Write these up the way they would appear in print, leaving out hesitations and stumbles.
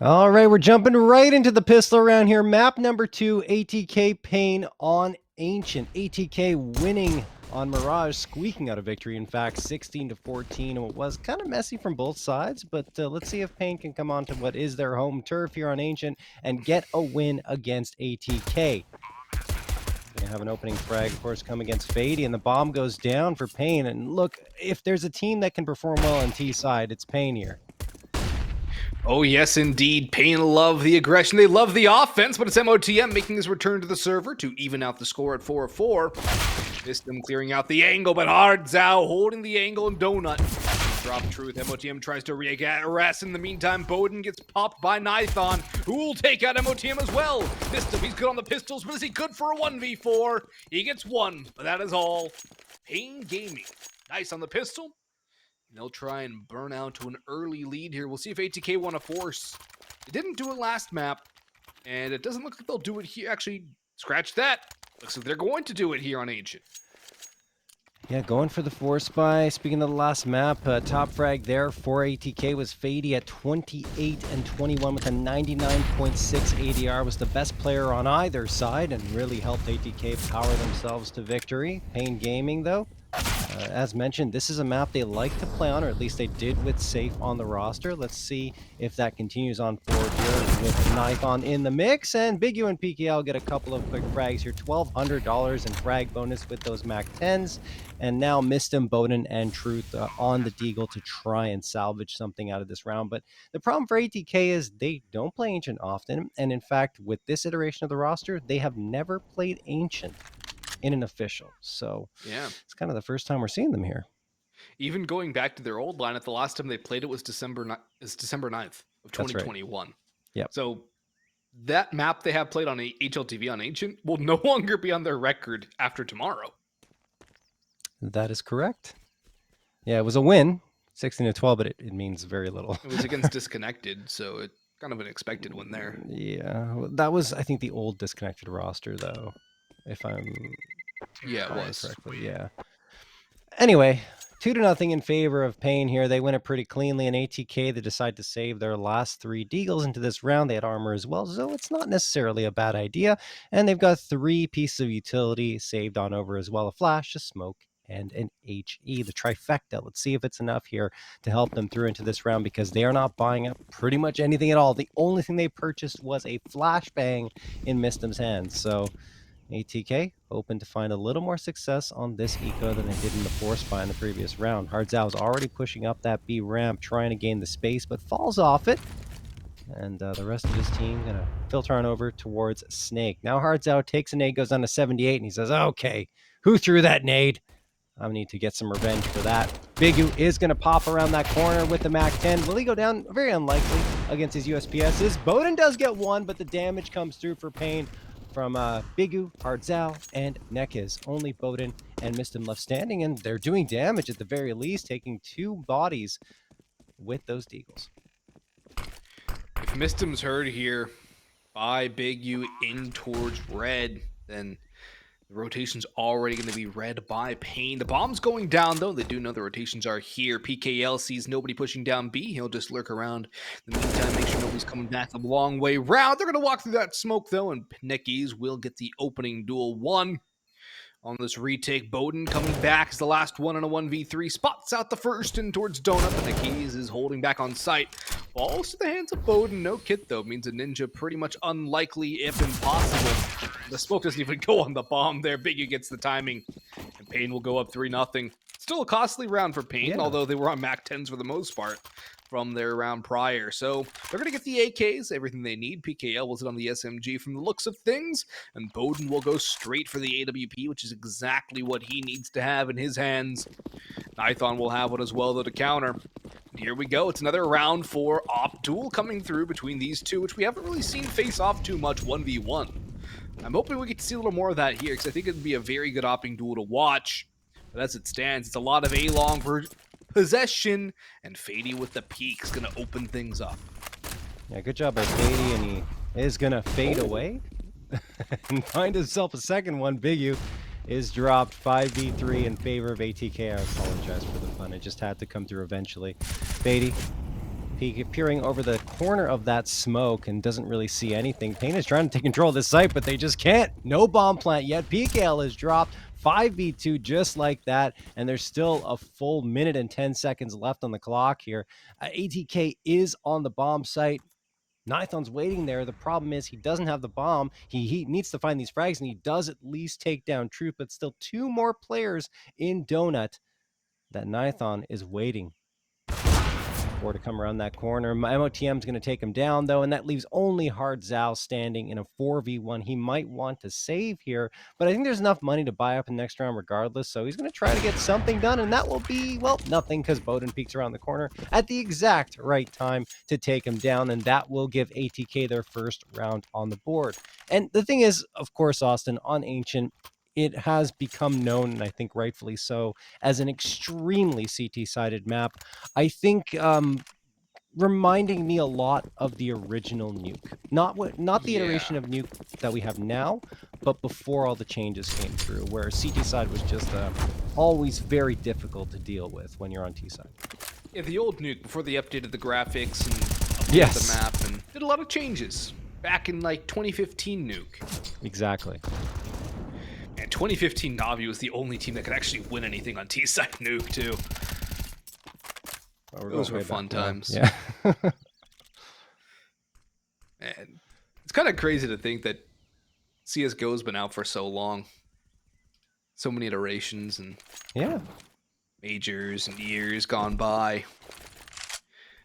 All right, we're jumping right into the pistol round here. Map number 2, ATK Pain on Ancient. ATK winning on Mirage, squeaking out a victory. In fact, 16-14. It was kind of messy from both sides, but let's see if Pain can come on to what is their home turf here on Ancient and get a win against ATK. Gonna have an opening frag, of course, come against Fady, and the bomb goes down for Pain. And look, if there's a team that can perform well on T side, it's Pain here. Oh, yes, indeed. Pain love the aggression. They love the offense, but it's MOTM making his return to the server to even out the score at 4-4. System clearing out the angle, but Hardzao holding the angle and Donut. Drop Truth. MOTM tries to arrest. In the meantime, Bowden gets popped by Nithon, who will take out MOTM as well. System, he's good on the pistols, but is he good for a 1v4? He gets one, but that is all. Pain Gaming. Nice on the pistol. They'll try and burn out to an early lead here. We'll see if ATK want to force. They didn't do it last map, and it doesn't look like they'll do it here. Actually, scratch that. Looks like they're going to do it here on Ancient. Yeah, going for the force buy. Speaking of the last map, top frag there for ATK was Fady at 28 and 21 with a 99.6 ADR. Was the best player on either side and really helped ATK power themselves to victory. Pain Gaming, though, as mentioned, this is a map they like to play on, or at least they did with Safe on the roster. Let's see if that continues on forward here with Nithon in the mix. And Big U and PKL get a couple of quick frags here. $1,200 in frag bonus with those Mac 10s. And now Mistim, Bowden, and Truth on the Deagle to try and salvage something out of this round. But the problem for ATK is they don't play Ancient often. And in fact, with this iteration of the roster, they have never played Ancient in an official. So yeah, it's kind of the first time we're seeing them here. Even going back to their old lineup, the last time they played it was December 9th of 2021. Right. Yep. So that map they have played on HLTV on Ancient will no longer be on their record after tomorrow. That is correct. Yeah, it was a win, 16-12, but it means very little. It was against Disconnected, so it kind of an expected win there. Yeah, that was, I think, the old Disconnected roster, though, if I'm it was correctly. Yeah. Anyway, 2-0 in favor of Pain here. They win it pretty cleanly. In ATK, they decide to save their last 3 Deagles into this round. They had armor as well, so it's not necessarily a bad idea. And they've got 3 pieces of utility saved on over as well: a flash, a smoke, and an HE, the trifecta. Let's see if it's enough here to help them through into this round, because they are not buying up pretty much anything at all. The only thing they purchased was a flashbang in Mistim's hands. So ATK hoping to find a little more success on this eco than they did in the force buy in the previous round. Hardzao is already pushing up that B ramp, trying to gain the space, but falls off it. And the rest of his team gonna filter on over towards Snake. Now Hardzao takes a nade, goes on to 78, and he says, okay, who threw that nade? I need to get some revenge for that. Bigu is going to pop around that corner with the Mac 10. Will he go down? Very unlikely against his USPSs. Bowden does get one, but the damage comes through for Pain from Bigu, Hardzao, and Nekiz. Only Bowden and Mistim left standing, and they're doing damage at the very least, taking 2 bodies with those Deagles. If Mistim's hurt here by Big U in towards red, then the rotation's already going to be red by Pain. The bomb's going down, though. They do know the rotations are here. PKL sees nobody pushing down B. He'll just lurk around. In the meantime, make sure nobody's coming back the long way round. They're going to walk through that smoke, though, and Nekiz will get the opening duel 1. On this retake, Bowden coming back as the last one in a 1v3. Spots out the first and towards Donut, but Nekiz is holding back on sight. Falls to the hands of Bowden. No kit, though. Means a ninja pretty much unlikely, if impossible. The smoke doesn't even go on the bomb there. Biggie gets the timing, and Pain will go up 3-0. Still a costly round for Pain, although they were on Mac 10s for the most part from their round prior. So they're going to get the AKs, everything they need. PKL will sit on the SMG from the looks of things, and Bowden will go straight for the AWP, which is exactly what he needs to have in his hands. Nithon will have one as well, though, to counter. And here we go. It's another round 4 op duel coming through between these two, which we haven't really seen face off too much 1v1. I'm hoping we get to see a little more of that here, because I think it'd be a very good opping duel to watch. But as it stands, it's a lot of A-long possession, and Fady with the peak is going to open things up. Yeah, good job by Fady, and he is going to fade away and find himself a second one. Big U is dropped 5v3 in favor of ATK. I apologize for the pun. It just had to come through eventually. Fady peering over the corner of that smoke and doesn't really see anything. Payne is trying to take control of the site, but they just can't. No bomb plant yet. PKL is dropped. 5v2 just like that, and there's still a full minute and 10 seconds left on the clock here. ATK is on the bomb site. Nithon's waiting there. The problem is he doesn't have the bomb. He needs to find these frags, and he does at least take down Truth, but still 2 more players in Donut that Nithon is waiting to come around that corner. MOTM's going to take him down, though, and that leaves only Hard Zhao standing in a 4v1. He might want to save here, but I think there's enough money to buy up in the next round regardless, so he's going to try to get something done, and that will be, well, nothing, because Bowden peeks around the corner at the exact right time to take him down, and that will give ATK their first round on the board. And the thing is, of course, Austin, on Ancient, it has become known, and I think rightfully so, as an extremely CT-sided map. I think reminding me a lot of the original Nuke. Not the iteration of Nuke that we have now, but before all the changes came through, where CT side was just always very difficult to deal with when you're on T side. Yeah, the old Nuke, before they updated the graphics and updated the map and did a lot of changes. Back in like 2015 Nuke. Exactly. And 2015 Navi was the only team that could actually win anything on T-side Nuke, too. Oh, those were fun times. Yeah. And it's kind of crazy to think that CSGO's been out for so long. So many iterations and majors and years gone by.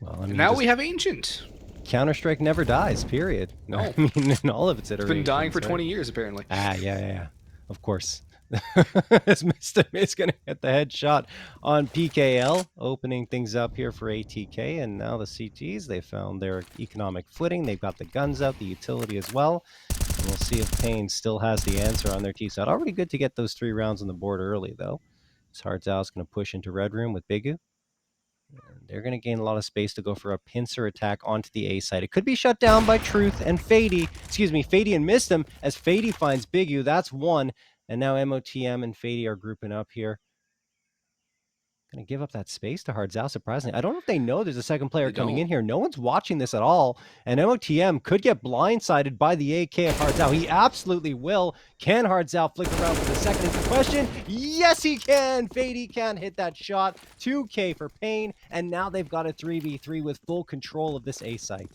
Well, I mean, now we have Ancient. Counter-Strike never dies, period. No. I mean, in all of its iterations. It's been dying for 20 years, apparently. Yeah. Of course. As Mr. is going to get the headshot on PKL, opening things up here for ATK. And now the CTs, they found their economic footing. They've got the guns out, the utility as well. And we'll see if Payne still has the answer on their T side. Already good to get those 3 rounds on the board early, though. Hard Zhao is going to push into Red Room with Bigu. And they're going to gain a lot of space to go for a pincer attack onto the A side. It could be shut down by Truth and Fady. Fady and missed him as Fady finds Bigu. That's 1. And now MOTM and Fady are grouping up here. Going to give up that space to Hard Zhao, surprisingly. I don't know if they know there's a second player coming in here. No one's watching this at all. And MOTM could get blindsided by the AK of Hard Zhao. He absolutely will. Can Hard Zhao flick around for the second into question? Yes, he can. Fady can't hit that shot. 2K for Payne. And now they've got a 3v3 with full control of this A site.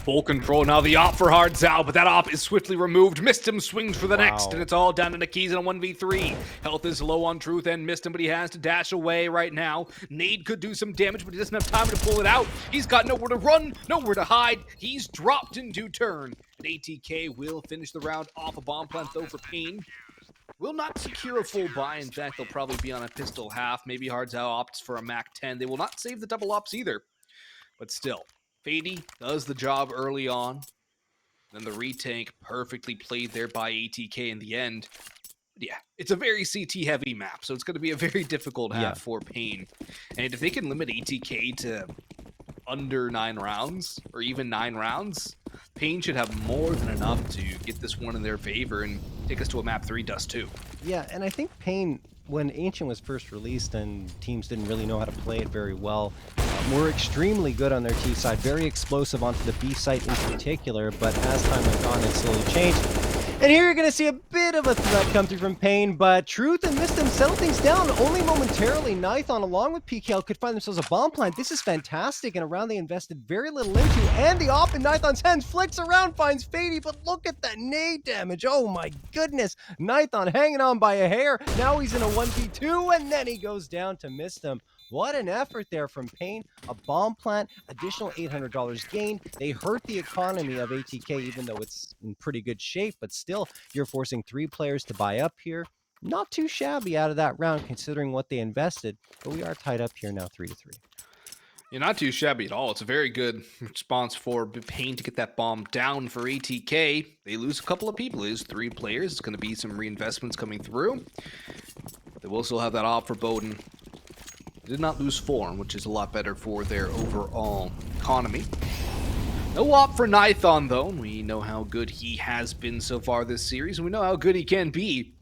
Full control now, the op for Hard Zhao, but that op is swiftly removed. Missed him, swings for the next, and it's all down to Nikis in a 1v3. Health is low on Truth and missed him, but he has to dash away right now. Nade could do some damage, but he doesn't have time to pull it out. He's got nowhere to run, nowhere to hide. He's dropped in due turn. And ATK will finish the round off a bomb plant, though, for Payne. Will not secure a full buy. In fact, they'll probably be on a pistol half. Maybe Hard Zhao opts for a Mac 10. They will not save the double ops either, but still. Fady does the job early on. Then the retank perfectly played there by ATK in the end. But yeah, it's a very CT-heavy map, so it's going to be a very difficult half for Payne. And if they can limit ATK to under 9 rounds, or even 9 rounds, Payne should have more than enough to get this one in their favor and take us to a map 3 dust 2. Yeah, and I think Payne, when Ancient was first released and teams didn't really know how to play it very well, were extremely good on their T side, very explosive onto the B site in particular, but as time went on, it slowly changed. And here you're going to see a bit of a threat come through from Payne, but Truth and Mistim settle things down only momentarily. Nithon, along with PKL, could find themselves a bomb plant. This is fantastic, and a round they invested very little into, and the op in Nithon's hands flicks around, finds Fady, but look at that nade damage. Oh my goodness. Nithon hanging on by a hair. Now he's in a 1v2, and then he goes down to Mistim. What an effort there from Payne. A bomb plant, additional $800 gained. They hurt the economy of ATK, even though it's in pretty good shape, but still, you're forcing 3 players to buy up here. Not too shabby out of that round, considering what they invested, but we are tied up here now 3-3. Yeah, not too shabby at all. It's a very good response for Payne to get that bomb down for ATK. They lose a couple of people. They lose 3 players. It's going to be some reinvestments coming through. They will still have that op for Bowden. They did not lose form, which is a lot better for their overall economy. No op for Nithon, though. We know how good he has been so far this series, and we know how good he can be.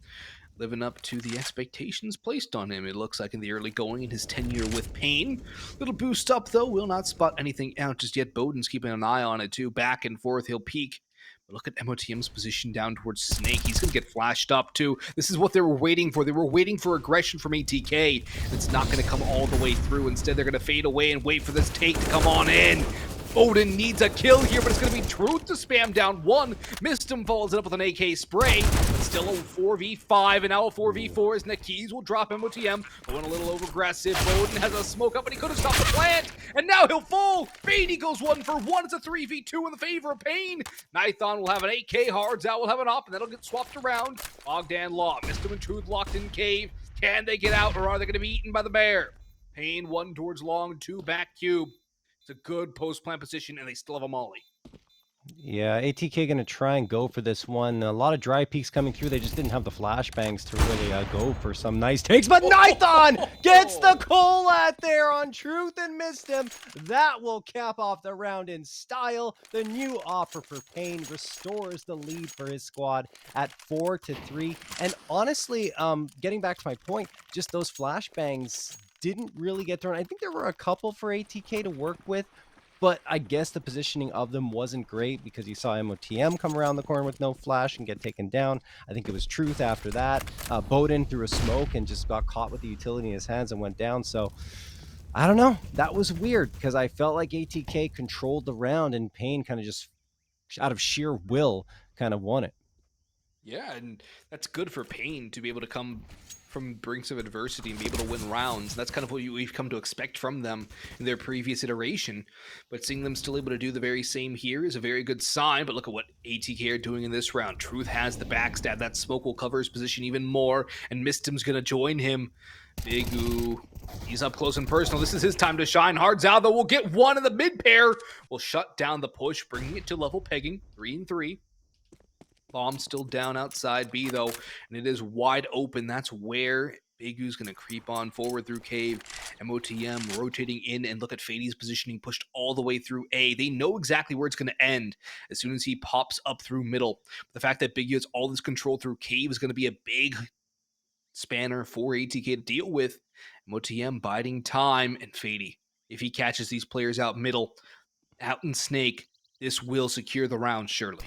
living up to the expectations placed on him, it looks like, in the early going in his tenure with Pain. Little boost up, though, will not spot anything out just yet. Bowden's keeping an eye on it, too. Back and forth, he'll peek. But look at MOTM's position down towards Snake. He's going to get flashed up, too. This is what they were waiting for. They were waiting for aggression from ATK. It's not going to come all the way through. Instead, they're going to fade away and wait for this take to come on in. Bowden needs a kill here, but it's going to be Truth to spam down one. Mistum follows it up with an AK spray. Still a 4v5, and now a 4v4 as Nakiz will drop MOTM. Going a little over-aggressive. Bowden has a smoke up, but he could have stopped the plant. And now he'll fall. Beatty goes 1-for-1. It's a 3v2 in the favor of Pain. Nithon will have an AK. Hardzal will have an op, and that'll get swapped around. Bogdan Law, Mistum and Truth locked in cave. Can they get out, or are they going to be eaten by the bear? Pain 1 towards long, 2 back cube. It's a good post-plant position, and they still have a molly. Yeah, ATK going to try and go for this one. A lot of dry peaks coming through. They just didn't have the flashbangs to really go for some nice takes. But Nithon gets the call out there on Truth and missed him. That will cap off the round in style. The new offer for Pain restores the lead for his squad at 4-3. And honestly, getting back to my point, just those flashbangs didn't really get thrown. I think there were a couple for ATK to work with, but I guess the positioning of them wasn't great because you saw MOTM come around the corner with no flash and get taken down. I think it was Truth after that. Bowden threw a smoke and just got caught with the utility in his hands and went down. So I don't know. That was weird because I felt like ATK controlled the round and Pain kind of just out of sheer will kind of won it. Yeah, and that's good for Pain to be able to come from brinks of adversity and be able to win rounds. And that's kind of what we've come to expect from them in their previous iteration. But seeing them still able to do the very same here is a very good sign. But look at what ATK are doing in this round. Truth has the backstab. That smoke will cover his position even more. And Mistum's going to join him. Bigu, he's up close and personal. This is his time to shine. Hardzal, though, will get one in the mid pair. Will shut down the push, bringing it to level pegging. 3-3. Bomb still down outside B, though, and it is wide open. That's where Bigu's going to creep on forward through cave. MOTM rotating in, and look at Fady's positioning pushed all the way through A. They know exactly where it's going to end as soon as he pops up through middle. The fact that Bigu has all this control through cave is going to be a big spanner for ATK to deal with. MOTM biding time, and Fady, if he catches these players out middle, out in Snake, this will secure the round, surely.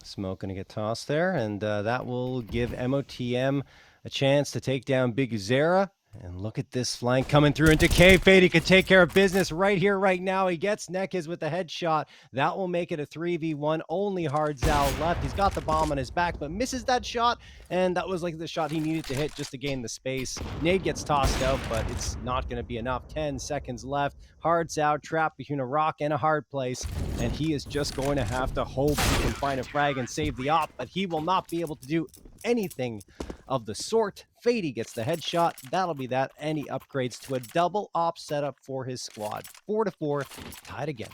Smoke going to get tossed there, and that will give MOTM a chance to take down Big Zera. And look at this flank coming through into cave. Fady could take care of business right here, right now. He gets Nekiz with the headshot. That will make it a 3v1. Only Hardzal left. He's got the bomb on his back, but misses that shot. And that was like the shot he needed to hit just to gain the space. Nade gets tossed out, but it's not going to be enough. 10 seconds left. Hardzal trapped between a rock and a hard place. And he is just going to have to hope he can find a frag and save the op, but he will not be able to do anything of the sort. Fady gets the headshot. That'll be that, and he upgrades to a double op setup for his squad. 4-4, tied again.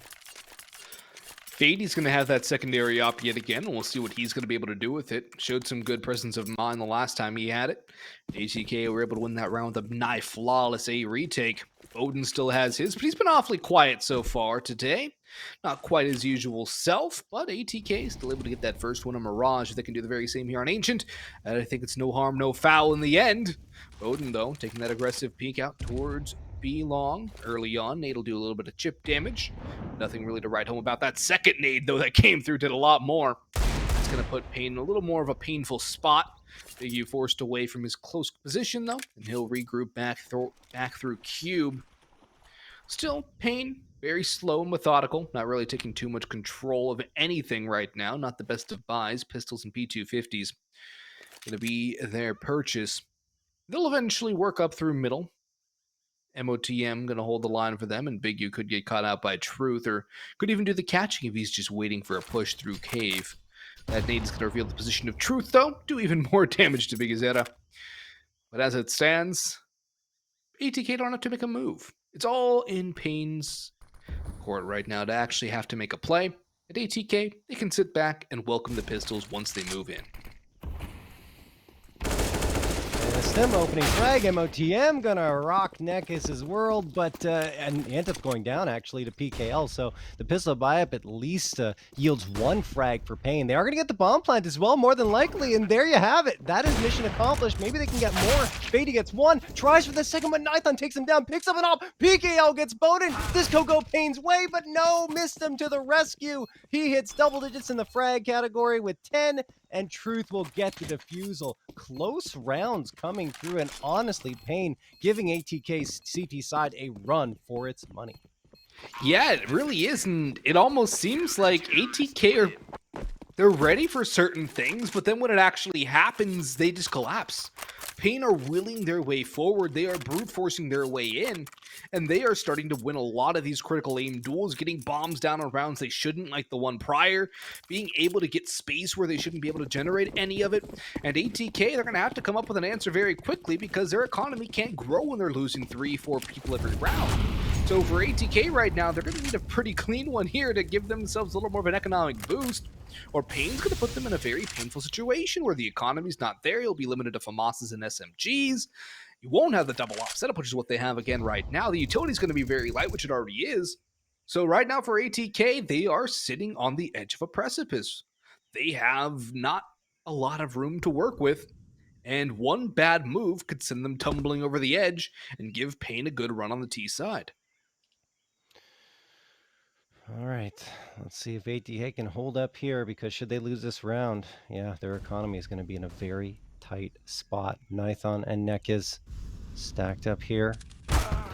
Fady's going to have that secondary op yet again, and we'll see what he's going to be able to do with it. Showed some good presence of mind the last time he had it. ATK were able to win that round with a nigh flawless A retake. Bowden still has his, but he's been awfully quiet so far today. Not quite his usual self, but ATK still able to get that first one on Mirage. If they can do the very same here on Ancient, I think it's no harm, no foul in the end. Bowden, though, taking that aggressive peek out towards B long early on. Nade will do a little bit of chip damage. Nothing really to write home about. That second nade, though, that came through did a lot more. It's going to put Pain in a little more of a painful spot. Big U forced away from his close position, though, and he'll regroup back through Cube. Still, Pain, very slow and methodical, not really taking too much control of anything right now. Not the best of buys. Pistols and P250s going to be their purchase. They'll eventually work up through middle. MOTM going to hold the line for them, and Big U could get caught out by Truth, or could even do the catching if he's just waiting for a push through cave. That nade is going to reveal the position of Truth, though, do even more damage to Big Zera. But as it stands, ATK don't have to make a move. It's all in Pain's court right now to actually have to make a play. At ATK, they can sit back and welcome the pistols once they move in. missed him. Opening frag, MOTM gonna rock Nekis' world, but and ends up going down actually to PKL. So the pistol buy-up at least yields one frag for Pain. They are gonna get the bomb plant as well, more than likely, and there you have it. That is mission accomplished. Maybe they can get more. Fady gets one, tries for the second one. Nithon takes him down, picks up an op. PKL gets Bowden. This could go Pain's way, but no, missed him to the rescue. He hits double digits in the frag category with 10, and Truth will get the defusal. Close rounds coming through, and honestly, Pain giving ATK's CT side a run for its money. Yeah, it really is, and it almost seems like ATK are they're ready for certain things, but then when it actually happens, they just collapse. Pain are willing their way forward, they are brute forcing their way in, and they are starting to win a lot of these critical aim duels, getting bombs down on rounds they shouldn't, like the one prior, being able to get space where they shouldn't be able to generate any of it. And ATK, they're going to have to come up with an answer very quickly because their economy can't grow when they're losing 3-4 people every round. So for ATK right now, they're going to need a pretty clean one here to give themselves a little more of an economic boost, or Pain's going to put them in a very painful situation where the economy's not there. You'll be limited to FAMASs and SMGs. You won't have the double op setup, which is what they have again right now. The utility's going to be very light, which it already is. So right now for ATK, they are sitting on the edge of a precipice. They have not a lot of room to work with, and one bad move could send them tumbling over the edge and give Pain a good run on the T side. All right, let's see if ATK can hold up here, because should they lose this round, yeah, their economy is going to be in a very tight spot. Nithon and Nekis stacked up here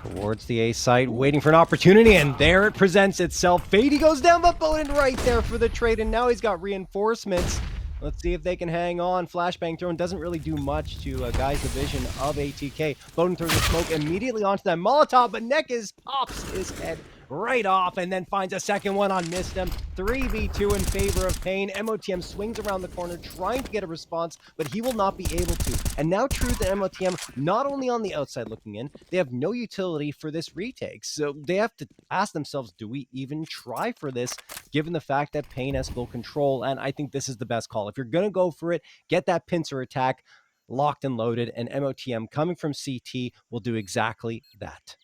towards the A site, waiting for an opportunity, and there it presents itself. Fady goes down, but Bowden right there for the trade, and now he's got reinforcements. Let's see if they can hang on. Flashbang thrown doesn't really do much to Guy's division of ATK. Bowden throws the smoke immediately onto that Molotov, but Nekis pops his head right off and then finds a second one on missed him. 3v2 in favor of Pain. MOTM swings around the corner trying to get a response, but he will not be able to. And now Truth and MOTM not only on the outside looking in, they have no utility for this retake. So they have to ask themselves, do we even try for this, given the fact that Pain has full control? And I think this is the best call. If you're going to go for it, get that pincer attack locked and loaded, and MOTM coming from CT will do exactly that.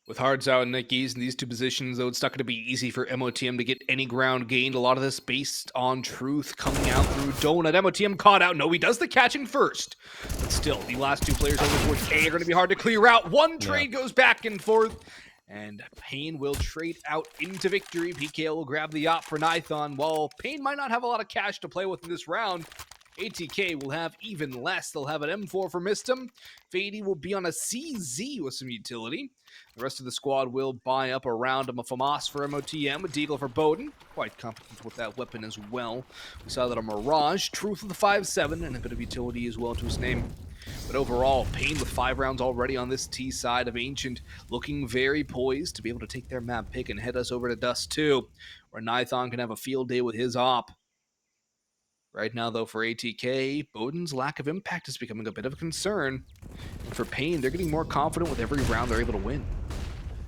With Hards out and Nikes in these two positions, though, it's not going to be easy for MOTM to get any ground gained. A lot of this based on Truth coming out through Donut. MOTM caught out. No, he does the catching first. But still, the last two players over towards A are going to be hard to clear out. One trade goes back and forth, and Pain will trade out into victory. PKL will grab the op for Nithon. While Pain might not have a lot of cash to play with in this round, ATK will have even less. They'll have an M4 for Mistum. Fady will be on a CZ with some utility. The rest of the squad will buy up a round of a FAMAS for MOTM, a Deagle for Bowden. Quite competent with that weapon as well. We saw that a Mirage, Truth with the 5.7, and a bit of utility as well to his name. But overall, Pain with 5 rounds already on this T side of Ancient, looking very poised to be able to take their map pick and head us over to Dust 2, where Nithon can have a field day with his op. Right now, though, for ATK, Bowden's lack of impact is becoming a bit of a concern. And for Pain, they're getting more confident with every round they're able to win.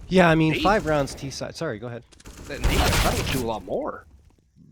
Yeah, I mean, 5 rounds T-side. Sorry, go ahead. They got to do a lot more.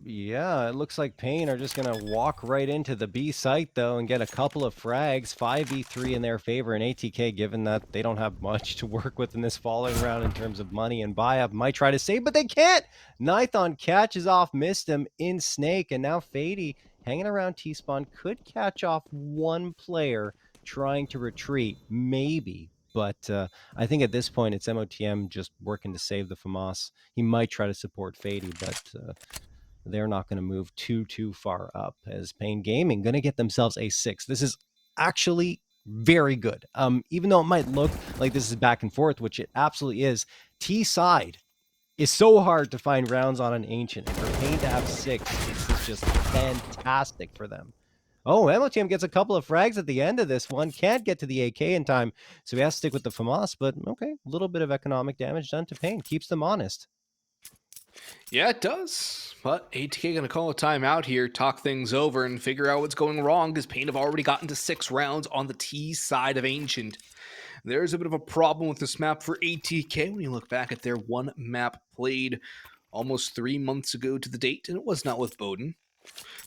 Yeah, it looks like Pain are just going to walk right into the B site, though, and get a couple of frags. 5v3 in their favor, and ATK, given that they don't have much to work with in this following round in terms of money and buy-up, might try to save, but they can't! Nithon catches off, missed him in Snake, and now Fady, hanging around T-spawn, could catch off one player trying to retreat, maybe. But I think at this point, it's MOTM just working to save the FAMAS. He might try to support Fady, but they're not going to move too far up, as Pain Gaming going to get themselves a 6. This is actually very good. Even though it might look like this is back and forth, which it absolutely is, T side is so hard to find rounds on an Ancient, and for Pain to have 6, this is just fantastic for them. Oh, MOTM gets a couple of frags at the end of this one. Can't get to the AK in time, so he has to stick with the FAMAS, but okay, a little bit of economic damage done to Pain. Keeps them honest. Yeah, it does. But ATK going to call a timeout here, talk things over, and figure out what's going wrong, because Pain have already gotten to 6 rounds on the T side of Ancient. There's a bit of a problem with this map for ATK when you look back at their one map played almost 3 months ago to the date, and it was not with Bowden.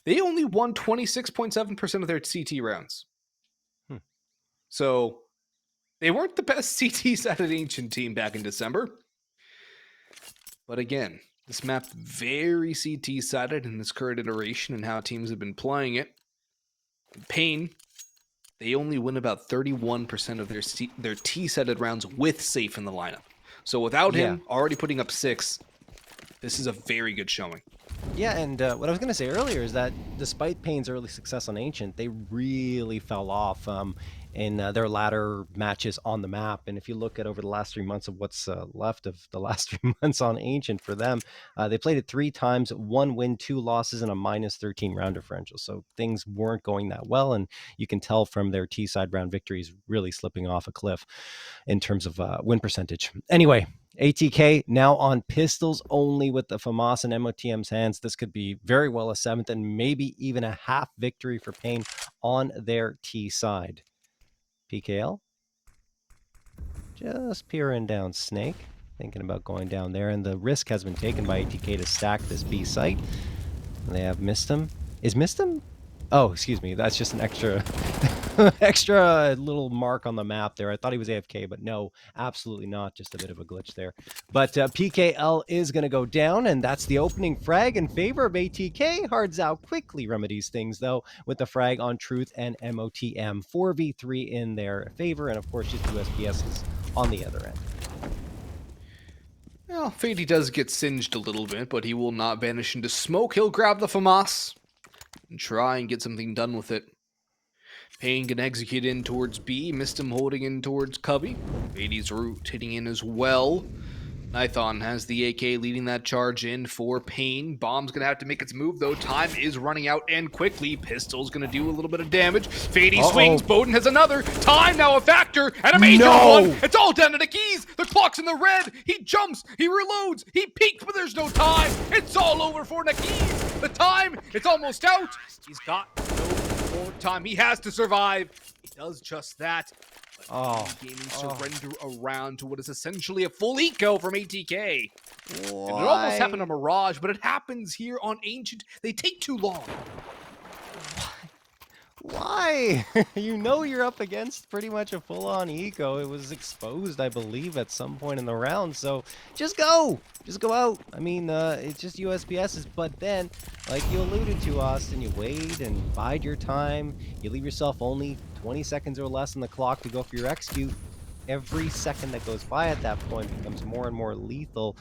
They only won 26.7% of their CT rounds. So they weren't the best CT-sided Ancient team back in December. But again, this map very CT-sided in this current iteration and how teams have been playing it. Pain, they only win about 31% of their T-sided rounds with Safe in the lineup. So without him already putting up 6, this is a very good showing. Yeah, and what I was going to say earlier is that despite Payne's early success on Ancient, they really fell off in their latter matches on the map. And if you look at over the last 3 months of what's left of the last 3 months on Ancient for them, they played it 3 times, 1 win, 2 losses, and a minus 13 round differential. So things weren't going that well, and you can tell from their T-side round victories really slipping off a cliff in terms of win percentage. Anyway, ATK now on pistols only with the FAMAS and MOTM's hands. This could be very well a 7th and maybe even a half victory for Payne on their T side. PKL just peering down Snake, thinking about going down there, and the risk has been taken by ATK to stack this B site. They have missed him. Is missed him? Oh, excuse me. That's just an extra extra little mark on the map there. I thought he was AFK, but no, absolutely not. Just a bit of a glitch there. But PKL is going to go down, and that's the opening frag in favor of ATK. Hardzao quickly remedies things, though, with the frag on Truth and MOTM. 4v3 in their favor, and of course, just USPSs on the other end. Well, Fady does get singed a little bit, but he will not vanish into smoke. He'll grab the FAMAS and try and get something done with it. Payne can execute in towards B. Missed him holding in towards Cubby. Fady's rotating in as well. Nithon has the AK leading that charge in for Payne. Bomb's going to have to make its move, though. Time is running out, and quickly. Pistol's going to do a little bit of damage. Fady swings. Bowden has another. Time now a factor, and a major one. It's all down to the keys. The clock's in the red. He jumps. He reloads. He peeks, but there's no time. It's all over for Nakiz. The time, it's almost out. He's got no more time. He has to survive. He does just that. Gaming surrender around to what is essentially a full eco from ATK. And it almost happened on Mirage, but it happens here on Ancient. They take too long. Why? You know you're up against pretty much a full-on eco. It was exposed, I believe, at some point in the round. So just go. Just go out. I mean, it's just USPSs. But then, like you alluded to, Austin, you wait and bide your time. You leave yourself only 20 seconds or less on the clock to go for your execute. Every second that goes by at that point becomes more and more lethal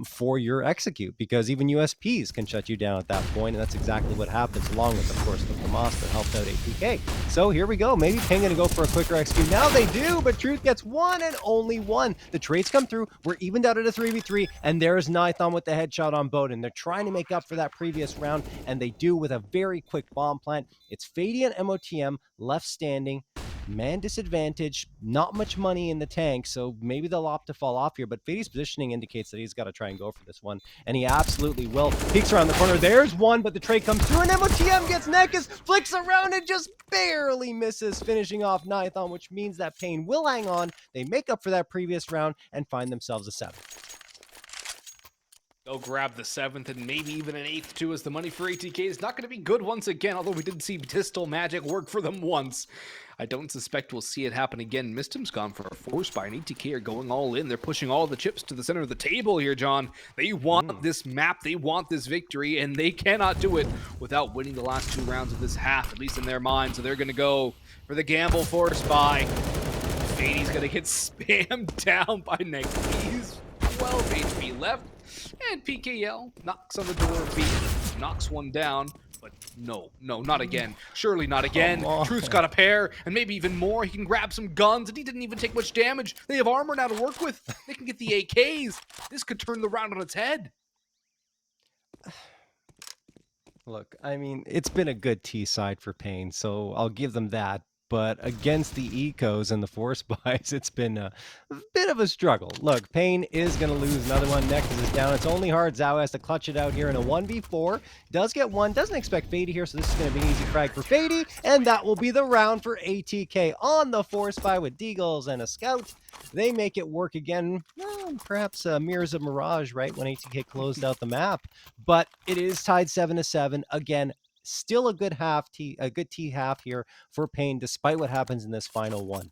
for your execute, because even USPs can shut you down at that point, and that's exactly what happens, along with, of course, the FAMAS that helped out ATK. So here we go. Maybe Ping gonna go for a quicker execute. Now they do, but Truth gets one and only one. The trades come through. We're evened out at a 3v3, and there's Nithon with the headshot on Bowden. They're trying to make up for that previous round, and they do with a very quick bomb plant. It's Fady and MOTM left standing. Man disadvantage, not much money in the tank, so maybe they'll opt to fall off here, but Fady's positioning indicates that he's got to try and go for this one, and he absolutely will. Peeks around the corner, there's one, but the trade comes through, and MOTM gets Nekas, flicks around and just barely misses, finishing off Nithon, which means that Payne will hang on. They make up for that previous round and find themselves a 7. They'll grab the 7th and maybe even an 8th too, as the money for ATK is not going to be good once again, although we did see Pistol Magic work for them once. I don't suspect we'll see it happen again. Mistim's gone for a force buy, and ATK are going all in. They're pushing all the chips to the center of the table here, John. They want this map, they want this victory, and they cannot do it without winning the last 2 rounds of this half, at least in their mind. So they're going to go for the gamble force buy. Fady's going to get spammed down by Nakiz. 12 HP left. And PKL knocks on the door of B, knocks one down, but no, not again. Surely not again. Truth's got a pair, and maybe even more. He can grab some guns, and he didn't even take much damage. They have armor now to work with. They can get the AKs. This could turn the round on its head. Look, I mean, it's been a good T side for Payne, so I'll give them that. But against the ecos and the force buys, it's been a bit of a struggle. Look, Payne is going to lose another one. Nexus is down. It's only Hardzao has to clutch it out here in a 1v4. Does get one. Doesn't expect Fady here, so this is going to be an easy frag for Fady. And that will be the round for ATK on the force buy with Deagles and a scout. They make it work again. Well, perhaps mirrors of Mirage, right, when ATK closed out the map. But it is tied 7-7. Again, still a good T half here for Payne, despite what happens in this final one.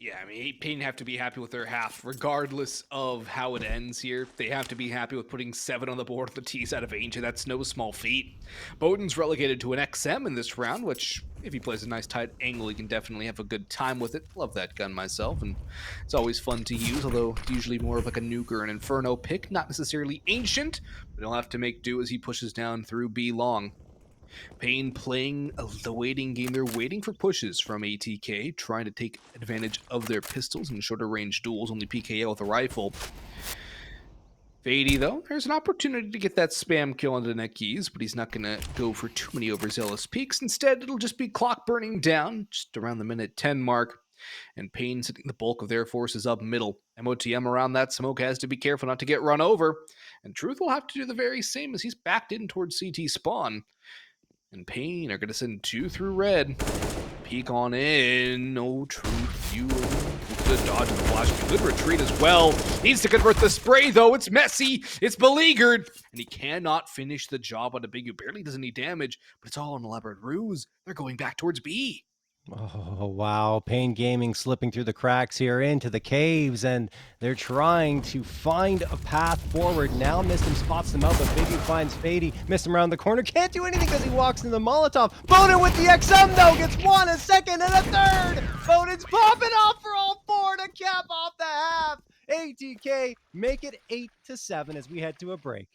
Yeah, I mean, Payne have to be happy with their half, regardless of how it ends here. They have to be happy with putting 7 on the board with the T's out of ancient. That's no small feat. Bowden's relegated to an XM in this round, which, if he plays a nice tight angle, he can definitely have a good time with it. Love that gun myself, and it's always fun to use, although it's usually more of like a nuke or an inferno pick, not necessarily ancient, but he'll have to make do as he pushes down through B long. Payne playing the waiting game. They're waiting for pushes from ATK, trying to take advantage of their pistols and shorter range duels, only PKO with a rifle. Fady, though, there's an opportunity to get that spam kill onto Nekis, but he's not going to go for too many overzealous peaks. Instead, it'll just be clock burning down just around the minute 10 mark, and Payne sitting the bulk of their forces up middle. MOTM around that smoke has to be careful not to get run over, and Truth will have to do the very same as he's backed in towards CT spawn. And Payne are going to send 2 through red. Peek on in. No Truth. You good dodge of the flash. Good retreat as well. Needs to convert the spray, though. It's messy. It's beleaguered. And he cannot finish the job on a Big U. Barely does any damage, but it's all an elaborate ruse. They're going back towards B. Oh, wow. Payne Gaming slipping through the cracks here into the caves, and they're trying to find a path forward. Now Mistim spots them out, but Biggie finds Fady. Mistim around the corner. Can't do anything because he walks into the Molotov. Bowden with the XM, though, gets 1, a second, and a third. Bowden's popping off for all 4 to cap off the half. ATK make it 8-7 as we head to a break.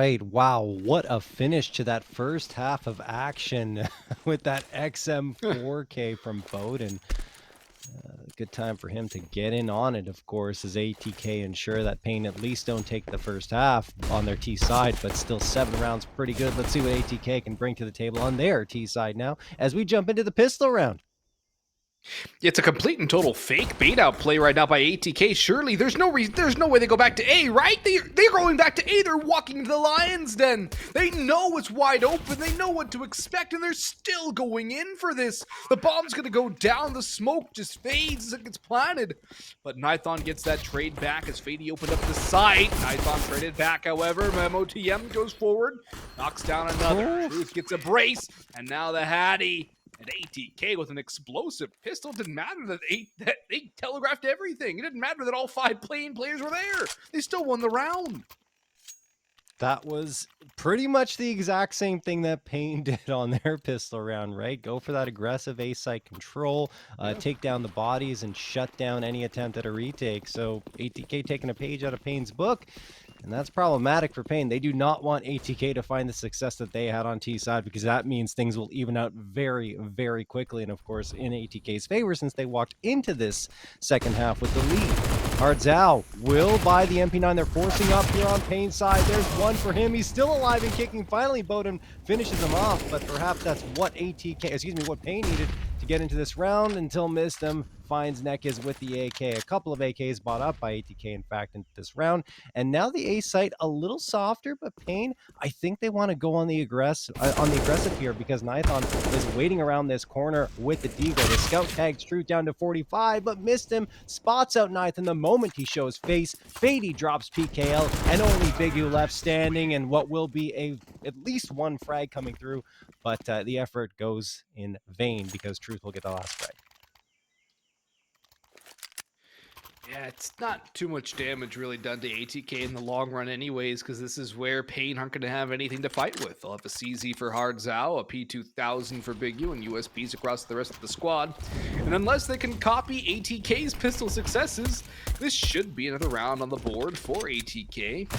right. Wow, what a finish to that first half of action with that XM4K from Bowden. Good time for him to get in on it, of course, as ATK ensure that Payne at least don't take the first half on their T side, but still 7 rounds pretty good. Let's see what ATK can bring to the table on their T side now as we jump into the pistol round. It's a complete and total fake bait out play right now by ATK. Surely there's no reason, there's no way they go back to A, right? They're going back to A. They're walking into the Lions Den. They know it's wide open. They know what to expect, and they're still going in for this. The bomb's gonna go down. The smoke just fades as it gets planted. But Nithon gets that trade back as Fady opened up the site. Nithon traded back, however. MOTM goes forward, knocks down another. Truth gets a brace, and now the Hattie. And ATK with an explosive pistol. It didn't matter that they telegraphed everything. It didn't matter that all 5 playing players were there. They still won the round. That was pretty much the exact same thing that Payne did on their pistol round, right? Go for that aggressive A-site control, take down the bodies, and shut down any attempt at a retake. So ATK taking a page out of Payne's book, and that's problematic for Payne. They do not want ATK to find the success that they had on T side, because that means things will even out very, very quickly. And of course, in ATK's favor, since they walked into this second half with the lead. Hardzao will buy the MP9. They're forcing up here on Payne's side. There's one for him. He's still alive and kicking. Finally, Bowden finishes him off, but perhaps that's what what Payne needed to get into this round until Mistem finds Nekis with the AK. A couple of AKs bought up by ATK, in fact, into this round. And now the A site a little softer, but Payne, I think they want to go on the aggressive here, because Nithon is waiting around this corner with the Deagle. The scout tags Truth down to 45, but Mistem spots out Nithon the moment he shows face. Fady drops PKL, and only Big U left standing, and what will be at least one frag coming through, but the effort goes in vain because Truth will get the last frag. Yeah, it's not too much damage really done to ATK in the long run anyways, because this is where Payne aren't going to have anything to fight with. They'll have a CZ for Hardzao, a P2000 for Big U, and USPs across the rest of the squad. And unless they can copy ATK's pistol successes, this should be another round on the board for ATK.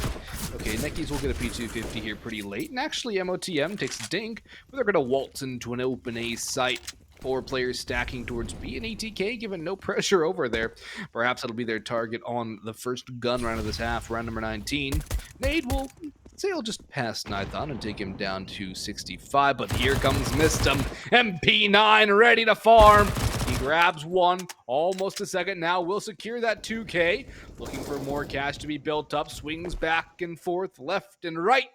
Okay, Nekis will get a P250 here pretty late, and actually MOTM takes a dink, but they're going to waltz into an open A site. 4 players stacking towards B, and ATK given no pressure over there. Perhaps it'll be their target on the first gun round of this half, round number 19. Nade will say he'll just pass Nithon and take him down to 65, but here comes Mistem. MP9 ready to farm. He grabs one, almost a second now, will secure that 2K. Looking for more cash to be built up, swings back and forth, left and right.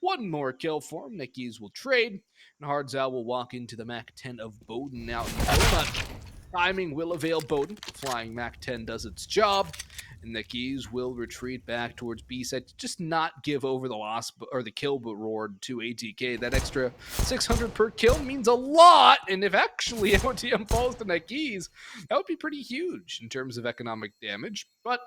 One more kill for him. Nikki's will trade, and Hardzao will walk into the Mac 10 of Bowden out in But timing will avail Bowden. Flying Mac 10 does its job, and Nikki's will retreat back towards B set to just not give over the loss or the kill reward to ATK. That extra 600 per kill means a lot, and if actually MOTM falls to Nikki's, that would be pretty huge in terms of economic damage. But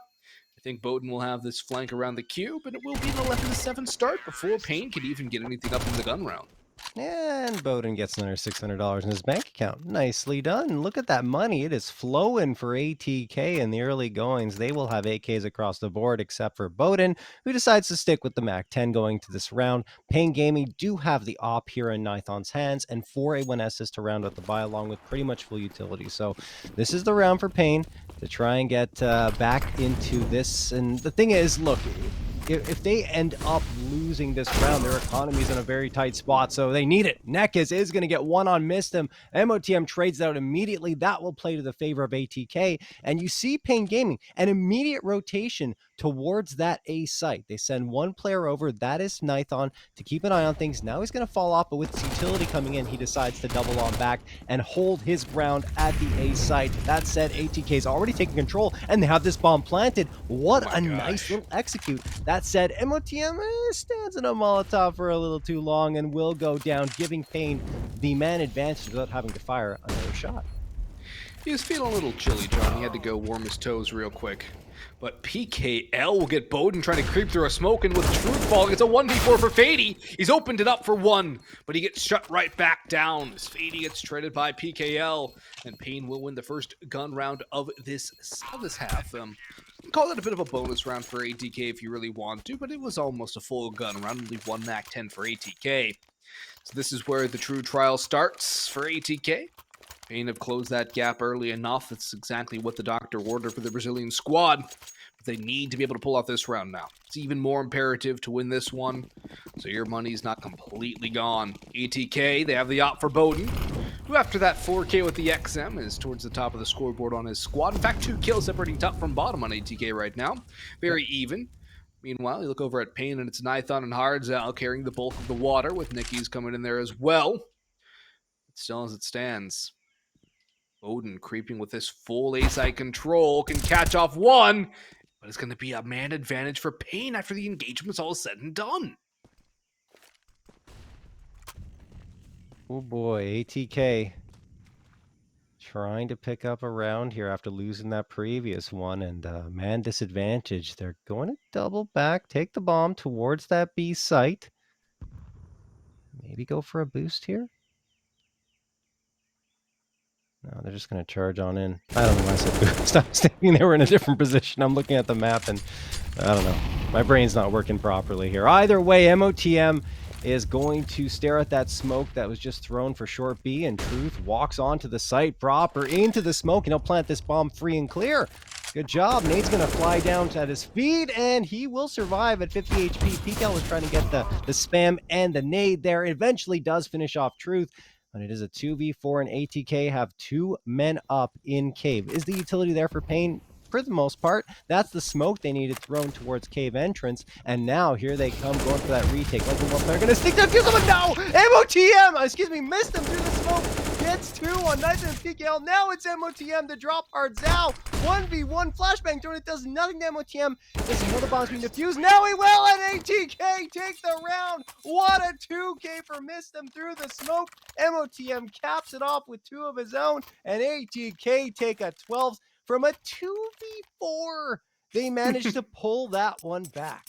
I think Bowden will have this flank around the cube, and it will be an 11-7 start before Payne can even get anything up in the gun round. And Bowden gets another $600 in his bank account. Nicely done. Look at that money. It is flowing for ATK in the early goings. They will have AKs across the board, except for Bowden, who decides to stick with the Mac 10 going to this round. Payne Gaming do have the op here in Nithon's hands, and 4 A1Ss to round out the buy, along with pretty much full utility. So this is the round for Payne to try and get back into this. And the thing is, look, if they end up losing this round, their economy's in a very tight spot, so they need it. Nekis is going to get one on Mistem. MOTM trades out immediately. That will play to the favor of ATK. And you see Payne Gaming, an immediate rotation towards that A site. They send one player over. That is Nithon to keep an eye on things. Now he's going to fall off, but with his utility coming in, he decides to double on back and hold his ground at the A site. That said, ATK is already taking control, and they have this bomb planted. What a nice little execute. That said, MOTM stands in a Molotov for a little too long and will go down, giving Payne the man advantage without having to fire another shot. He was feeling a little chilly, John. He had to go warm his toes real quick. But PKL will get Bowden trying to creep through a smoke, and with Truth falling, it's a 1v4 for Fady. He's opened it up for one, but he gets shut right back down as Fady gets traded by PKL, and Payne will win the first gun round of this half. can call it a bit of a bonus round for ATK if you really want to, but it was almost a full gun round, only 1 MAC 10 for ATK. So this is where the true trial starts for ATK. Pain have closed that gap early enough. That's exactly what the doctor ordered for the Brazilian squad. But they need to be able to pull off this round now. It's even more imperative to win this one, so your money's not completely gone. ATK, they have the op for Bowden, who after that 4K with the XM is towards the top of the scoreboard on his squad. In fact, 2 kills separating top from bottom on ATK right now. Very even. Meanwhile, you look over at Pain, and it's Nithon and Hardzal carrying the bulk of the water, with Nicky's coming in there as well. But still as it stands, Bowden creeping with this full A-side control, can catch off one, but it's going to be a man advantage for Pain after the engagement's all said and done. Oh boy, ATK trying to pick up a round here after losing that previous one, and man disadvantage. They're going to double back, take the bomb towards that B site. Maybe go for a boost here. No, they're just going to charge on in. I don't know why I said boost. I was thinking they were in a different position. I'm looking at the map and I don't know. My brain's not working properly here. Either way, MOTM is going to stare at that smoke that was just thrown for short B, and Truth walks onto the site proper into the smoke, and he'll plant this bomb free and clear. Good job. Nade's going to fly down at his feet, and he will survive at 50 HP. PKL was trying to get the spam and the nade there. It eventually does finish off Truth, but it is a 2v4, and ATK have 2 men up in cave. Is the utility there for Pain? For the most part, that's the smoke they needed thrown towards cave entrance, and now here they come going for that retake. Like they're gonna stick that fuse him, and no! MOTM! Excuse me, missed him through the smoke. Gets 2 on Nathan and PKL. Now it's MOTM to drop Hardzal. 1v1 flashbang thrown. It does nothing to MOTM. There's another bomb's being defused. Now he will, and ATK take the round. What a 2K for missed him through the smoke. MOTM caps it off with 2 of his own, and ATK take a 12. From a 2v4, they managed to pull that one back.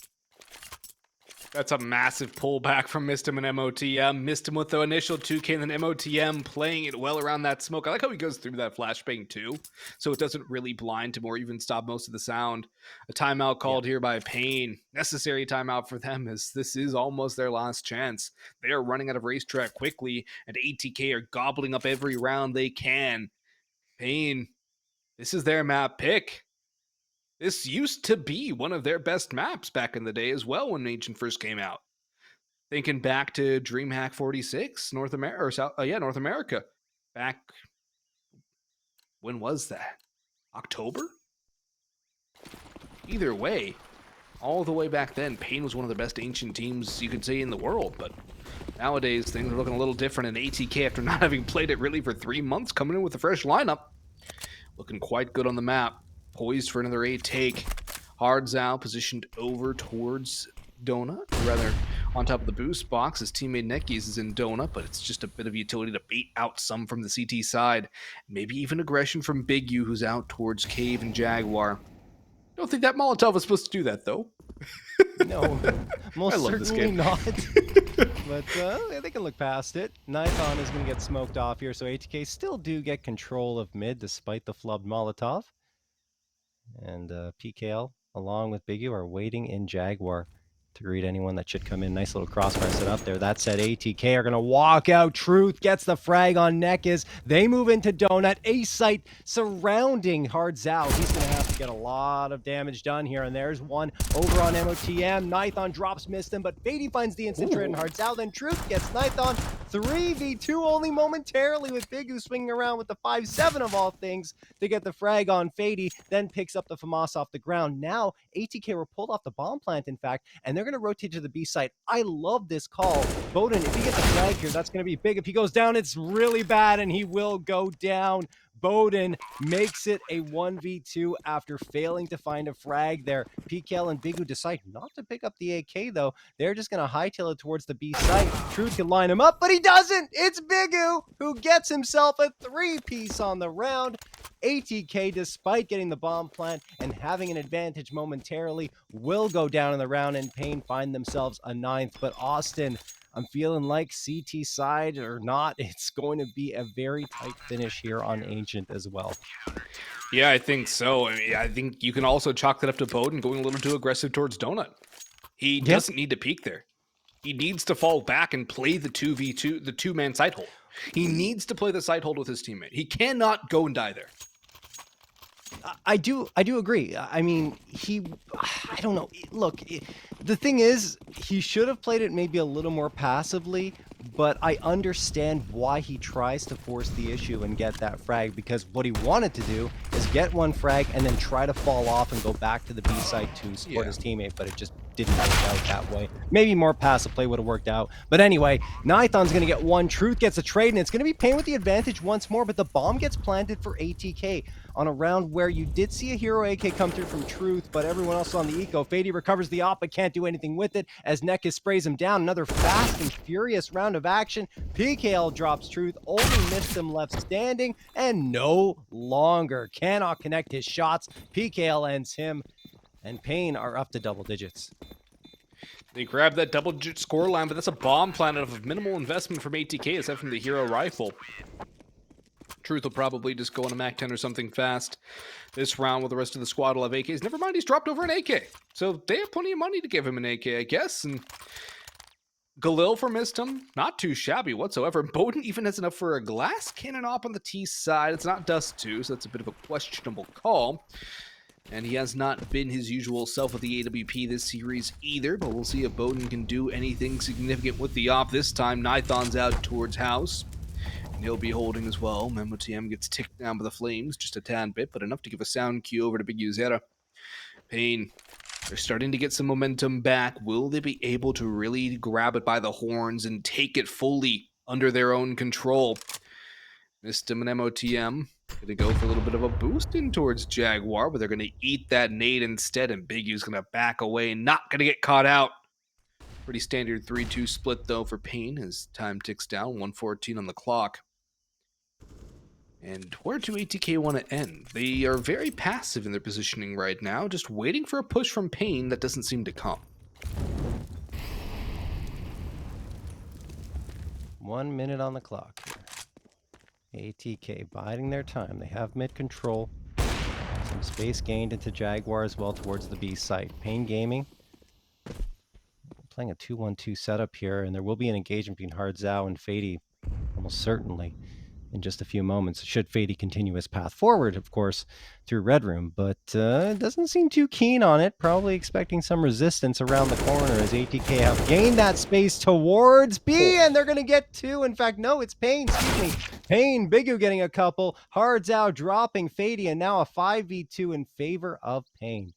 That's a massive pullback from Mistim and MOTM. Mistim with the initial 2K, and then MOTM playing it well around that smoke. I like how he goes through that flashbang too, so it doesn't really blind him or even stop most of the sound. A timeout called here by Pain. Necessary timeout for them, as this is almost their last chance. They are running out of racetrack quickly, and ATK are gobbling up every round they can. Pain, this is their map pick. This used to be one of their best maps back in the day as well when Ancient first came out. Thinking back to DreamHack 46, North America, or South, North America. Back, when was that? October? Either way, all the way back then, Pain was one of the best Ancient teams you could say in the world, but nowadays things are looking a little different, and ATK, after not having played it really for 3 months, coming in with a fresh lineup. Looking quite good on the map. Poised for another A take. Hardzal positioned over towards Donut, or rather on top of the boost box. His teammate Nekis is in Donut, but it's just a bit of utility to bait out some from the CT side. Maybe even aggression from Big U, who's out towards Cave and Jaguar. Don't think that Molotov was supposed to do that, though. No, most certainly not. But they can look past it. Nithon is going to get smoked off here, so ATK still do get control of mid despite the flubbed Molotov. And PKL, along with Big U, are waiting in Jaguar to greet anyone that should come in. Nice little crossfire set up there. That said, ATK are going to walk out. Truth gets the frag on Nekis. They move into Donut. A-site surrounding Hardzal. He's going to have to get a lot of damage done here. And there's one over on MOTM. Nithon drops missed him, but Fady finds the instant trade, and Hardzal then Truth gets Nithon 3v2 only momentarily, with Big U swinging around with the 5-7 of all things to get the frag on Fady, then picks up the FAMAS off the ground. Now ATK were pulled off the bomb plant, in fact, and they're going to rotate to the B site. I love this call. Bowden, if he gets a flag here, that's going to be big. If he goes down, it's really bad, and he will go down. Bowden makes it a 1v2 after failing to find a frag there. PKL and Big U decide not to pick up the AK, though. They're just going to hightail it towards the B site. Truth can line him up, but he doesn't. It's Big U who gets himself a 3-piece on the round. ATK, despite getting the bomb plant and having an advantage momentarily, will go down in the round, and Pain find themselves a 9th. But Austin, I'm feeling like CT side or not, it's going to be a very tight finish here on Ancient as well. Yeah, I think so. I mean, I think you can also chalk that up to Bowden going a little too aggressive towards Donut. He Yeah. doesn't need to peek there. He needs to fall back and play the 2v2, the two-man side hold. He needs to play the side hold with his teammate. He cannot go and die there. I do agree. I mean, I don't know. Look, the thing is, he should have played it maybe a little more passively, but I understand why he tries to force the issue and get that frag, because what he wanted to do is get one frag and then try to fall off and go back to the B side to support his teammate, but it just didn't work out that way. Maybe more passive play would have worked out. But anyway, Nithon's going to get one. Truth gets a trade, and it's going to be Pain with the advantage once more, but the bomb gets planted for ATK on a round where you did see a hero AK come through from Truth, but everyone else on the eco. Fady recovers the op, but can't do anything with it as Nekis sprays him down. Another fast and furious round of action. PKL drops Truth, only missed him left standing, and no longer cannot connect his shots. PKL ends him, and Pain are up to double digits. They grab that double-digit scoreline, but that's a bomb planted of minimal investment from ATK aside from the hero rifle. Truth will probably just go on a MAC-10 or something fast this round with the rest of the squad will have AKs. Never mind, he's dropped over an AK. So they have plenty of money to give him an AK, I guess. And Galil for missed him. Not too shabby whatsoever. Bowden even has enough for a glass cannon op on the T side. It's not Dust 2, so that's a bit of a questionable call. And he has not been his usual self with the AWP this series either, but we'll see if Bowden can do anything significant with the op this time. Nithon's out towards house, and he'll be holding as well. MD3 gets ticked down by the flames just a tad bit, but enough to give a sound cue over to Big Uzera. Pain, they're starting to get some momentum back. Will they be able to really grab it by the horns and take it fully under their own control? Missed him an MOTM. Gonna go for a little bit of a boost in towards Jaguar, but they're gonna eat that nade instead, and Big U's gonna back away, not gonna get caught out. Pretty standard 3-2 split though for Pain as time ticks down, 1:14 on the clock. And where do ATK want to end? They are very passive in their positioning right now, just waiting for a push from Pain that doesn't seem to come. 1 minute on the clock here. ATK biding their time. They have mid control. Some space gained into Jaguar as well towards the B site. Pain Gaming playing a 2-1-2 setup here, and there will be an engagement between Hard Zhao and Fady almost certainly in just a few moments, should Fady continue his path forward, of course, through Red Room, but doesn't seem too keen on it, probably expecting some resistance around the corner as ATK have gained that space towards B, and they're going to get two. In fact, no, it's Pain, excuse me. Pain, Bigu getting a couple, Hard Zhao dropping Fady, and now a 5v2 in favor of Pain.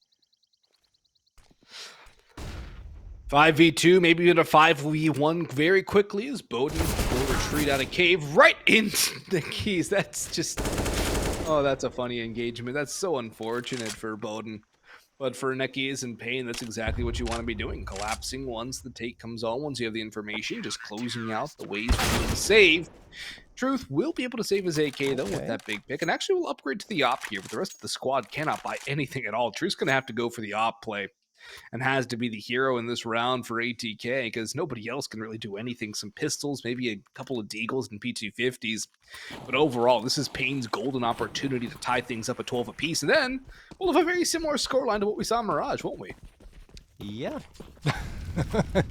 5v2, maybe even a 5v1 very quickly as Bowden will retreat out of cave right into the keys. That's just, oh, that's a funny engagement. That's so unfortunate for Bowden. But for Nekis and Pain, that's exactly what you want to be doing. Collapsing once the take comes on, once you have the information, just closing out the ways for you to save. Truth will be able to save his AK, though, with that big pick. And actually will upgrade to the op here, but the rest of the squad cannot buy anything at all. Truth's going to have to go for the op play and has to be the hero in this round for ATK because nobody else can really do anything. Some pistols, maybe a couple of deagles and P250s. But overall, this is Pain's golden opportunity to tie things up at 12 apiece. And then we'll have a very similar scoreline to what we saw in Mirage, won't we? Yeah.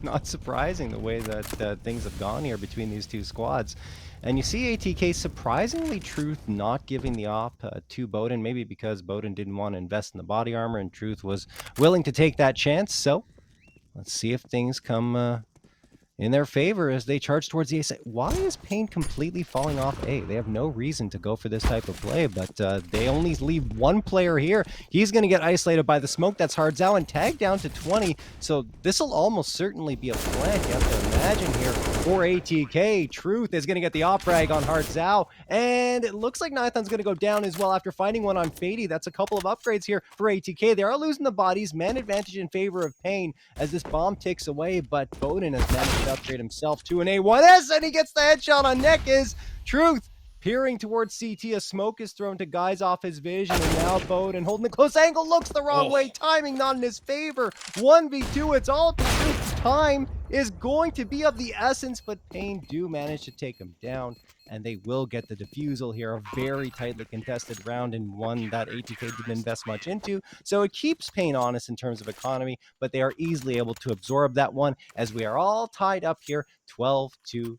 Not surprising the way that things have gone here between these two squads. And you see ATK surprisingly Truth not giving the op to Bowden, maybe because Bowden didn't want to invest in the body armor and Truth was willing to take that chance. So let's see if things come in their favor as they charge towards the A site. Why is Pain completely falling off A? They have no reason to go for this type of play, but they only leave one player here. He's going to get isolated by the smoke. That's Hard Zhao and tagged down to 20. So this will almost certainly be a plant. You have to imagine here for ATK. Truth is going to get the op frag on Hard Zhao, and it looks like Nithon's going to go down as well after finding one on Fady. That's a couple of upgrades here for ATK. They are losing the bodies. Man advantage in favor of Pain as this bomb ticks away, but Bowden has managed to upgrade himself to an A1S, and he gets the headshot on Nekis. Truth Peering towards CT, a smoke is thrown to guys off his vision, and now Bowden holding the close angle, looks the wrong way, Oh, timing not in his favor. 1v2, it's all to do. Time is going to be of the essence, but Payne do manage to take him down, and they will get the defusal here. A very tightly contested round, and one that ATK didn't invest much into. So it keeps Payne honest in terms of economy, but they are easily able to absorb that one as we are all tied up here 12-12.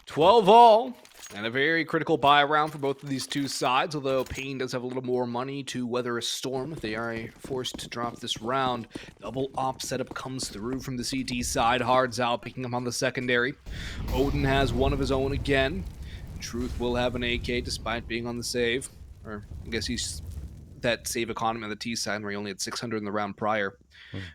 12 all, and a very critical buy round for both of these two sides, although Payne does have a little more money to weather a storm if they are forced to drop this round. Double op setup comes through from the CT side. Hard's out, picking up on the secondary. Odin has one of his own again. Truth will have an AK despite being on the save. Or I guess he's that save economy on the T side where he only had 600 in the round prior.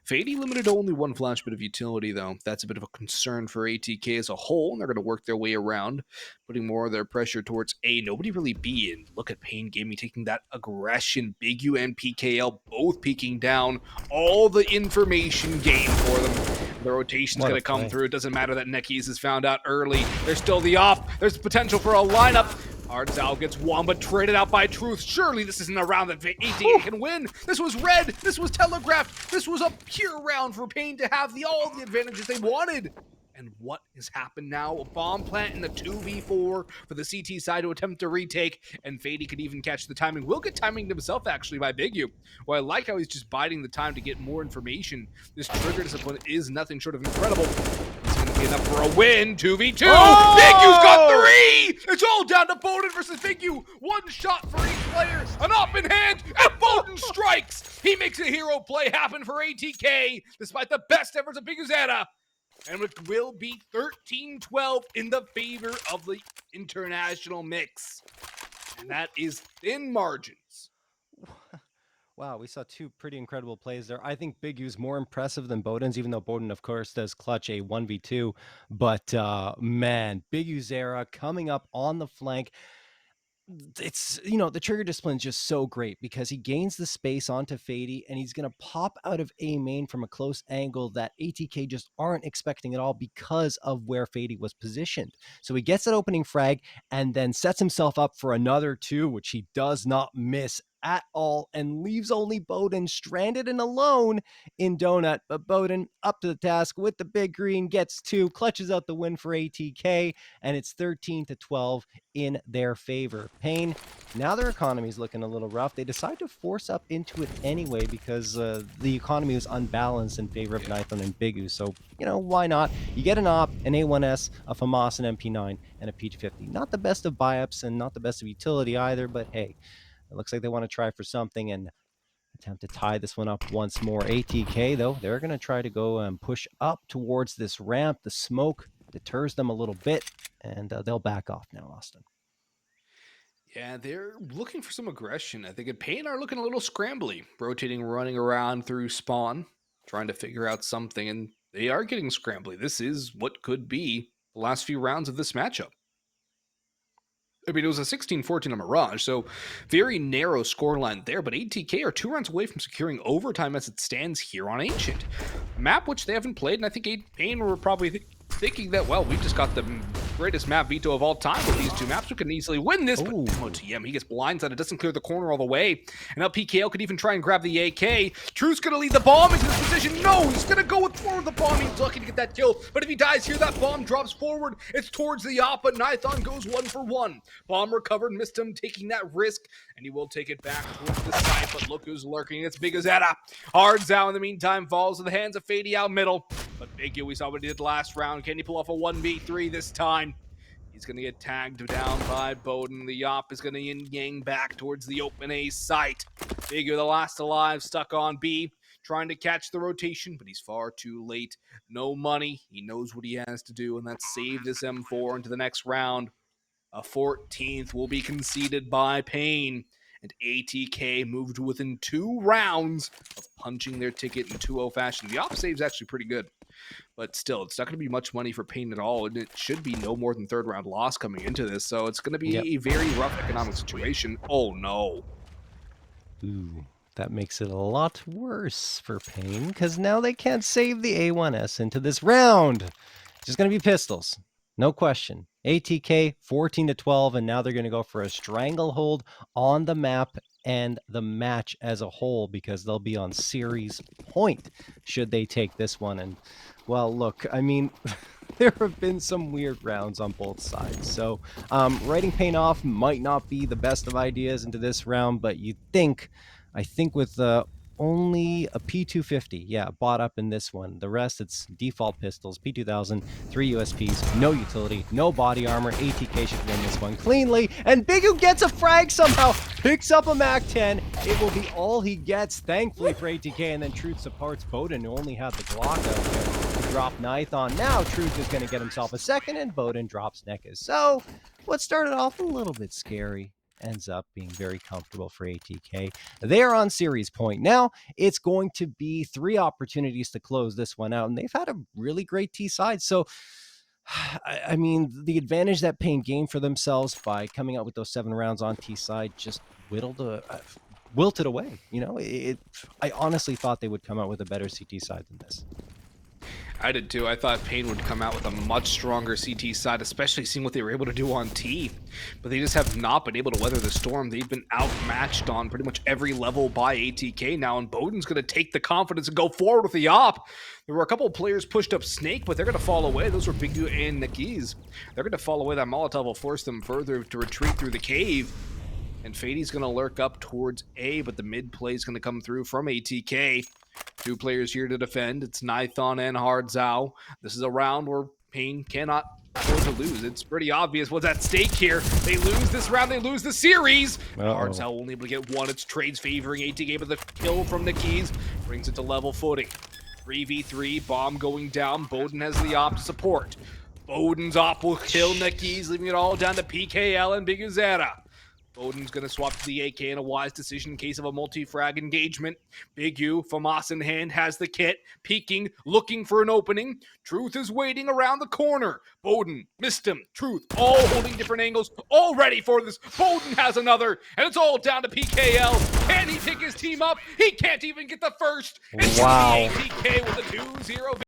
Fady limited to only one flash bit of utility, though. That's a bit of a concern for ATK as a whole, and they're going to work their way around, putting more of their pressure towards A. Nobody really B. And look at Payne Gaming taking that aggression. Big U and PKL both peeking down. All the information gained for them. The rotation's going to come through. It doesn't matter that Nekis is found out early. There's still the off. There's potential for a lineup. Hardzal gets one, but traded out by Truth. Surely this isn't a round that ATK can win. This was red. This was telegraphed. This was a pure round for Payne to have all the advantages they wanted. And what has happened now? A bomb plant in the 2v4 for the CT side to attempt to retake, and Fady could even catch the timing. Will get timing himself, actually, by Big U. Well, I like how he's just biding the time to get more information. This trigger discipline is nothing short of incredible. It's going to be enough for a win. 2v2. Oh! Big U's got 3! It's all down to Bowden versus Big U. One shot for each player. An op in hand, and Bowden strikes. He makes a hero play happen for ATK, despite the best efforts of Big U's Anna. And it will be 13-12 in the favor of the international mix. And that is thin margins. Wow, we saw two pretty incredible plays there. I think Big U's more impressive than Bowden's, even though Bowden, of course, does clutch a 1v2. But, man, Big U's era coming up on the flank. It's, the trigger discipline is just so great because he gains the space onto Fady, and he's going to pop out of A main from a close angle that ATK just aren't expecting at all because of where Fady was positioned. So he gets that opening frag and then sets himself up for another 2, which he does not miss at all, and leaves only Bowden stranded and alone in Donut. But Bowden up to the task with the big green, gets 2, clutches out the win for ATK, and it's 13-12 in their favor. Payne, now their economy is looking a little rough. They decide to force up into it anyway because the economy was unbalanced in favor of Nithon and Big U. So, why not? You get an op, an A1S, a FAMAS, an MP9, and a P250. Not the best of buy-ups and not the best of utility either, but hey, it looks like they want to try for something and attempt to tie this one up once more. ATK, though, they're going to try to go and push up towards this ramp. The smoke deters them a little bit, and they'll back off now, Austin. Yeah, they're looking for some aggression. I think Payne are looking a little scrambly, rotating, running around through spawn, trying to figure out something, and they are getting scrambly. This is what could be the last few rounds of this matchup. I mean, it was a 16-14 on Mirage, so very narrow scoreline there, but ATK are 2 rounds away from securing overtime as it stands here on Ancient. A map which they haven't played, and I think Payne were probably thinking that, well, we've just got the greatest map veto of all time with these 2 maps. We can easily win this, but MOTM, he gets blindsided, doesn't clear the corner all the way. And now PKL could even try and grab the AK. Truth's gonna lead the bomb into this position. No, he's gonna go forward the bomb. He's lucky to get that kill, but if he dies here, that bomb drops forward. It's towards the op, but Nithon goes 1 for 1. Bomb recovered, missed him, taking that risk, and he will take it back towards the side, but look who's lurking. It's Big Azetta. Hardzal, in the meantime, falls to the hands of Fady out middle. But Big U, we saw what he did last round. Can he pull off a 1v3 this time? He's going to get tagged down by Bowden. The op is going to yin-yang back towards the open A site. Big U, the last alive, stuck on B, trying to catch the rotation, but he's far too late. No money. He knows what he has to do, and that's save this M4 into the next round. A 14th will be conceded by Payne, and ATK moved within 2 rounds of punching their ticket in 2-0 fashion. The op save's actually pretty good, but still, it's not going to be much money for Payne at all, and it should be no more than 3rd round loss coming into this, so it's going to be a very rough economic situation. Oh, no. Ooh, that makes it a lot worse for Payne, because now they can't save the A1S into this round. It's just going to be pistols. No question. ATK 14-12, and now they're going to go for a stranglehold on the map and the match as a whole, because they'll be on series point should they take this one. And well, look, I mean, there have been some weird rounds on both sides. So writing Pain off might not be the best of ideas into this round, but I think with only a P250, yeah, bought up in this one. The rest, it's default pistols, P2000, 3 USPs, no utility, no body armor. ATK should win this one cleanly, and Bigu gets a frag somehow, picks up a MAC-10. It will be all he gets, thankfully, for ATK, and then Truth supports Bowden, who only had the Glock out there to drop Nithon. Now Truth is going to get himself a second, and Bowden drops Nekas. So what started off a little bit scary ends up being very comfortable for ATK. They are on series point. Now it's going to be 3 opportunities to close this one out, and they've had a really great T side. So I mean, the advantage that Pain gained for themselves by coming out with those 7 rounds on T side just wilted away. You know, I honestly thought they would come out with a better CT side than this. I did too. I thought Pain would come out with a much stronger CT side, especially seeing what they were able to do on T. But they just have not been able to weather the storm. They've been outmatched on pretty much every level by ATK now, and Bowden's going to take the confidence and go forward with the op. There were a couple of players pushed up Snake, but they're going to fall away. Those were Bigu and Nakiz. They're going to fall away. That Molotov will force them further to retreat through the cave. And Fady's going to lurk up towards A, but the mid play is going to come through from ATK. 2 players here to defend. It's Nithon and Hard Zhao. This is a round where Pain cannot afford to lose. It's pretty obvious what's at stake here. They lose this round, they lose the series. Hard Zhao only able to get 1. It's trades favoring ATK, but the kill from the keys brings it to level footing. 3v3, bomb going down. Bowden has the op to support. Bowden's op will kill Nakiz, leaving it all down to PKL and Biguzera. Bowden's going to swap to the AK in a wise decision in case of a multi-frag engagement. Big U, FAMAS in hand, has the kit, peeking, looking for an opening. Truth is waiting around the corner. Bowden missed him. Truth, all holding different angles, all ready for this. Bowden has another, and it's all down to PKL. Can he pick his team up? He can't even get the first. Wow. ATK with a 2-0